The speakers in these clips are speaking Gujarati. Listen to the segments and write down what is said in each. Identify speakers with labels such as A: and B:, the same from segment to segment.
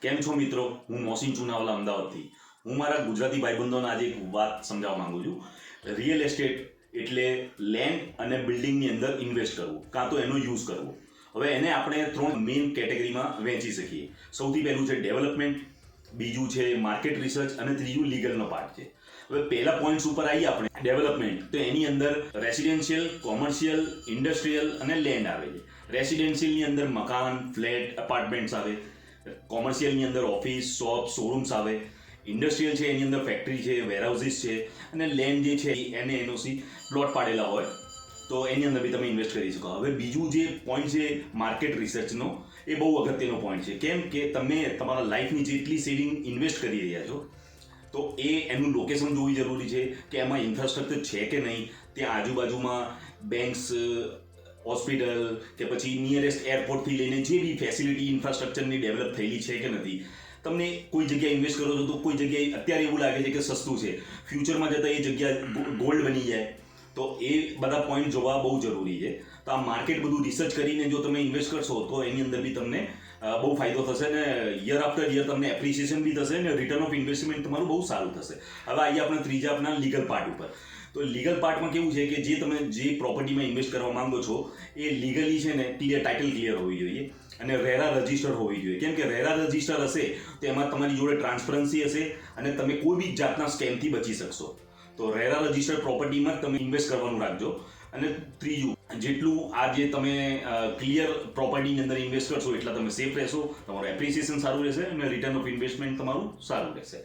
A: કેમ છો મિત્રો? હું મોહસિન ચુનાવાલા અમદાવાદથી. હું મારા ગુજરાતી ભાઈબંધોને આજે એક વાત સમજાવવા માંગુ છું. રિયલ એસ્ટેટ એટલે લેન્ડ અને બિલ્ડિંગની અંદર ઇન્વેસ્ટ કરવું, કાં તો એનો યુઝ કરવો. હવે એને આપણે 3 મેઇન કેટેગરીમાં વહેંચી શકીએ. સૌથી પહેલું છે ડેવલપમેન્ટ, બીજું છે માર્કેટ રિસર્ચ અને ત્રીજું લીગલનો પાર્ટ છે. હવે પહેલા પોઈન્ટ્સ ઉપર આવીએ આપણે. ડેવલપમેન્ટ તો એની અંદર રેસિડેન્શિયલ, કોમર્શિયલ, ઇન્ડસ્ટ્રીયલ અને લેન્ડ આવે છે. રેસિડેન્શિયલની અંદર મકાન, ફ્લેટ, અપાર્ટમેન્ટ્સ આવે. કોમર્શિયલની અંદર ઓફિસ, શોપ, શોરૂમ્સ આવે. ઇન્ડસ્ટ્રીયલ છે એની અંદર ફેક્ટરી છે, વેરહાઉસીસ છે. અને લેન્ડ જે છે એને એનઓસી પ્લોટ પાડેલા હોય તો એની અંદર બી તમે ઇન્વેસ્ટ કરી શકો. હવે બીજું જે પોઈન્ટ છે માર્કેટ રિસર્ચનો, એ બહુ અગત્યનો પોઈન્ટ છે. કેમ કે તમે તમારા લાઈફની જેટલી સેવિંગ ઇન્વેસ્ટ કરી રહ્યા છો તો એનું લોકેશન જોવી જરૂરી છે કે એમાં ઇન્ફ્રાસ્ટ્રક્ચર છે કે નહીં, ત્યાં આજુબાજુમાં બેંક્સ, હોસ્પિટલ કે પછી નિયરેસ્ટ એરપોર્ટથી લઈને જે બી ફેસિલિટી ઇન્ફ્રાસ્ટ્રક્ચરની ડેવલપ થયેલી છે કે નથી. તમને કોઈ જગ્યાએ ઇન્વેસ્ટ કરો છો તો કોઈ જગ્યાએ અત્યારે એવું લાગે છે કે સસ્તું છે, ફ્યુચરમાં જતાં એ જગ્યા ગોલ્ડ બની જાય, તો એ બધા પોઈન્ટ જોવા બહુ જરૂરી છે. તો આ માર્કેટ બધું રિસર્ચ કરીને જો તમે ઇન્વેસ્ટ કરશો તો એની અંદર બી તમને બહુ ફાયદો થશે ને યર આફ્ટર યર તમને એપ્રિસિએશન બી થશે ને રિટર્ન ઓફ ઇન્વેસ્ટમેન્ટ તમારું બહુ સારું થશે. હવે આવીએ આપણે ત્રીજા આપણા લીગલ પાર્ટ ઉપર. તો લીગલ પાર્ટમાં કેવું છે કે જે તમે જે પ્રોપર્ટીમાં ઇન્વેસ્ટ કરવા માંગો છો એ લીગલી છે ને ટાઇટલ ક્લિયર હોવી જોઈએ અને રેરા રજિસ્ટર હોવી જોઈએ. કેમ કે રેરા રજિસ્ટર હશે તો એમાં તમારી જોડે ટ્રાન્સપરન્સી હશે અને તમે કોઈ બી જાતના સ્કેમથી બચી શકશો. તો રેરા રજિસ્ટર પ્રોપર્ટીમાં તમે ઇન્વેસ્ટ કરવાનું રાખજો. અને ત્રીજું, જેટલું આ જે તમે ક્લિયર પ્રોપર્ટીની અંદર ઇન્વેસ્ટ કરશો એટલા તમે સેફ રહેશો, તમારું એપ્રિસિએશન સારું રહેશે અને રિટર્ન ઓફ ઇન્વેસ્ટમેન્ટ તમારું સારું રહેશે.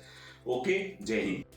A: ઓકે, જય હિન્દ.